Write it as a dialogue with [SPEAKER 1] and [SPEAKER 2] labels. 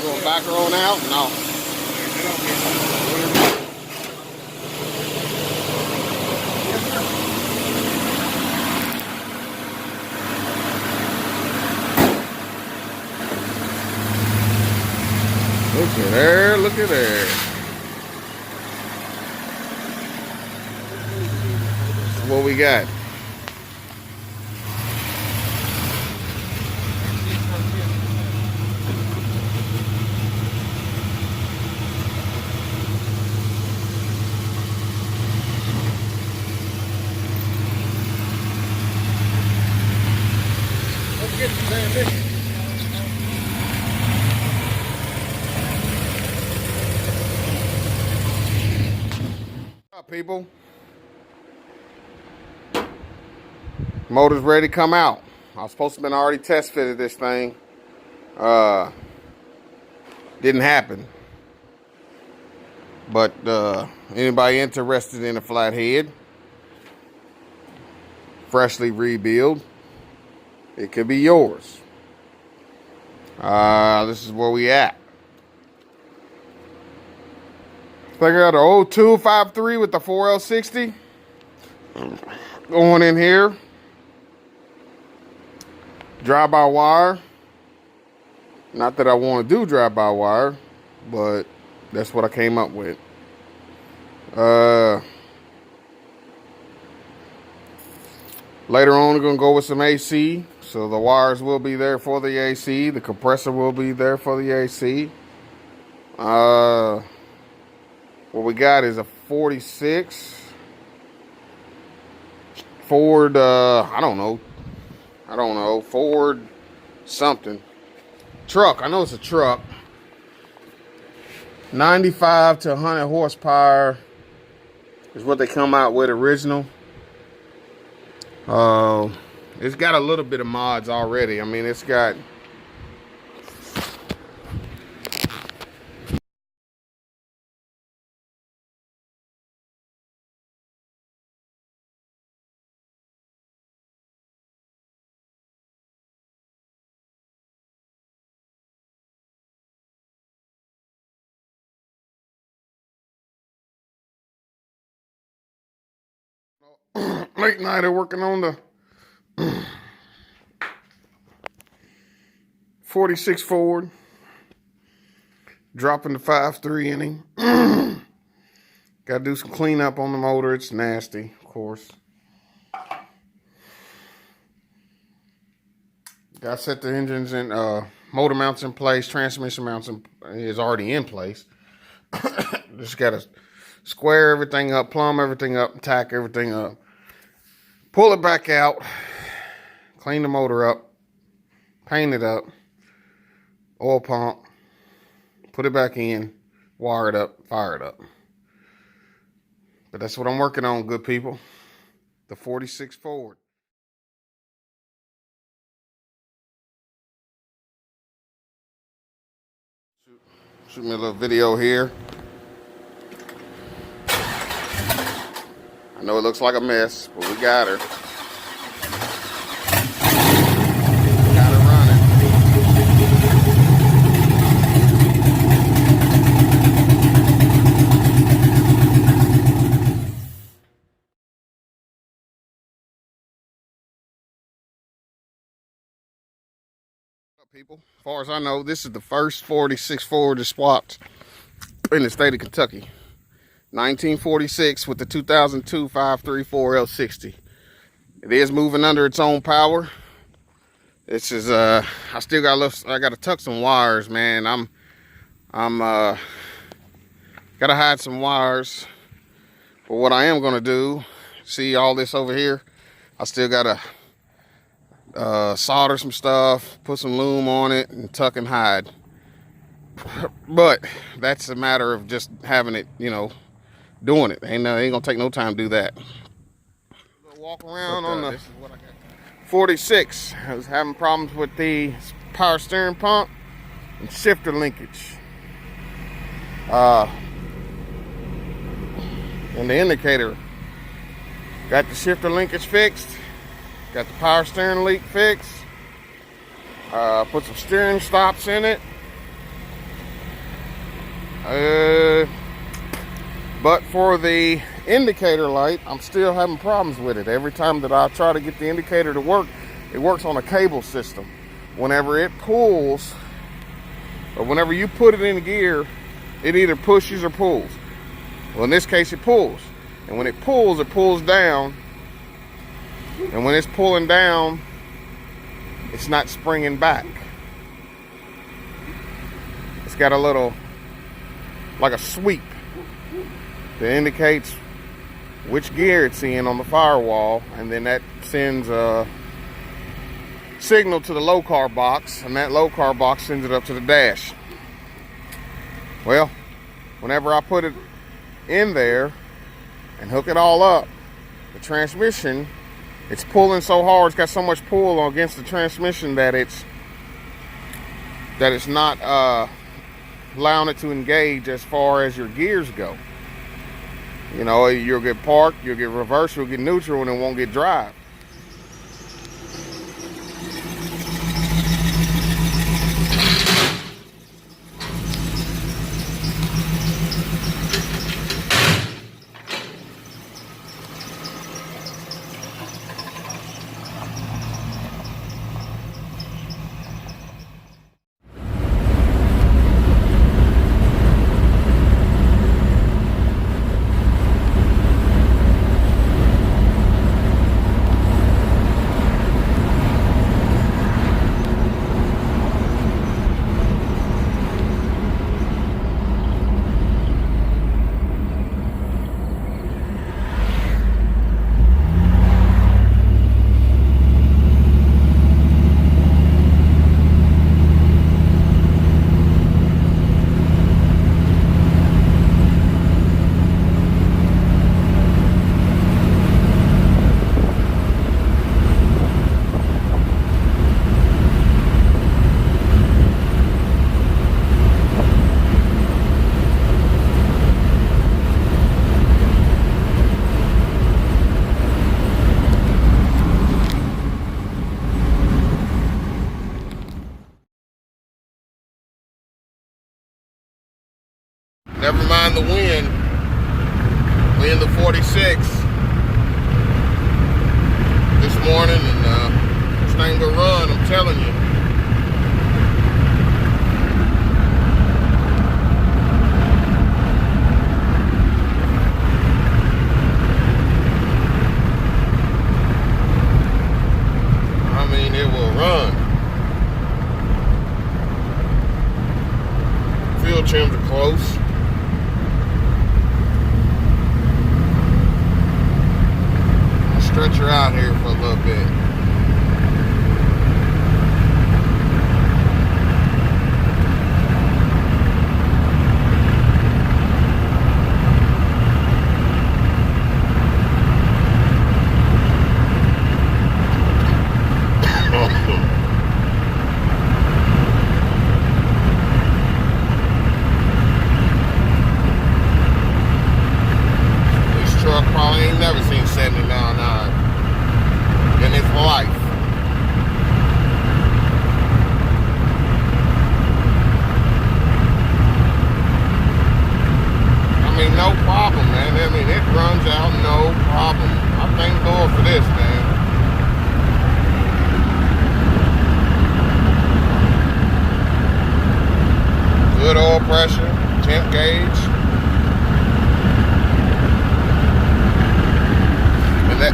[SPEAKER 1] Going back her on out? No. Look at there, look at there. That's what we got. Let's get some damn bitches. People, motor's ready to come out. I was supposed to have been already test fitted this thing. Didn't happen. But anybody interested in a flathead, freshly rebuilt, it could be yours. This is where we at. I got an 0253 with the 4L60 going in here. Drive-by-wire. Not that I want to do drive-by-wire, but that's what I came up with. Later on, we're going to go with some AC. So the wires will be there for the AC. The compressor will be there for the AC. What we got is a 46 Ford, I don't know, Ford something. Truck, I know it's a truck. 95 to 100 horsepower is what they come out with original. It's got a little bit of mods already. I mean, it's got... late nighter working on the 46 Ford, dropping the 5.3 in him. Got to do some cleanup on the motor. It's nasty, of course. Got to set the engines in, motor mounts in place, transmission mounts is already in place. Just got to square everything up, plumb everything up, tack everything up. Pull it back out, clean the motor up, paint it up, oil pump, put it back in, wire it up, fire it up. But that's what I'm working on, good people. The 46 Ford. Shoot me a little video here. I know it looks like a mess, but we got her. Got her running. People, as far as I know, this is the first 46 Ford that's swapped in the state of Kentucky. 1946 with the 2002 534 L60. It is moving under its own power. This is I still got I got to tuck some wires, man. I'm gotta hide some wires. But what I am gonna do, see all this over here, I still gotta solder some stuff, put some loom on it, and tuck and hide. But that's a matter of just having it, you know, doing it. Ain't gonna take no time to do that. Walk around on the 46. I was having problems with the power steering pump and shifter linkage. and the indicator. Got the shifter linkage fixed. Got the power steering leak fixed. Put some steering stops in it. But for the indicator light, I'm still having problems with it. Every time that I try to get the indicator to work, it works on a cable system. Whenever it pulls, or whenever you put it in gear, it either pushes or pulls. Well, in this case, it pulls. And when it pulls down. And when it's pulling down, it's not springing back. It's got a little, like a sweep that indicates which gear it's in on the firewall, and then that sends a signal to the low car box, and that low car box sends it up to the dash. Well, whenever I put it in there and hook it all up, the transmission, it's pulling so hard, it's got so much pull against the transmission that it's not allowing it to engage as far as your gears go. You know, you'll get park, you'll get reverse, you'll get neutral, and it won't get drive. Never mind the wind. We in the 46 this morning, and this thing will run, I'm telling you. I mean, it will run. Fuel trims are close. Stretch her out here for a little bit. This truck probably ain't never seen 70 mile an hour in its life. I mean, no problem, man. I mean, it runs out, no problem. I thank God for this, man. Good oil pressure, temp gauge. And that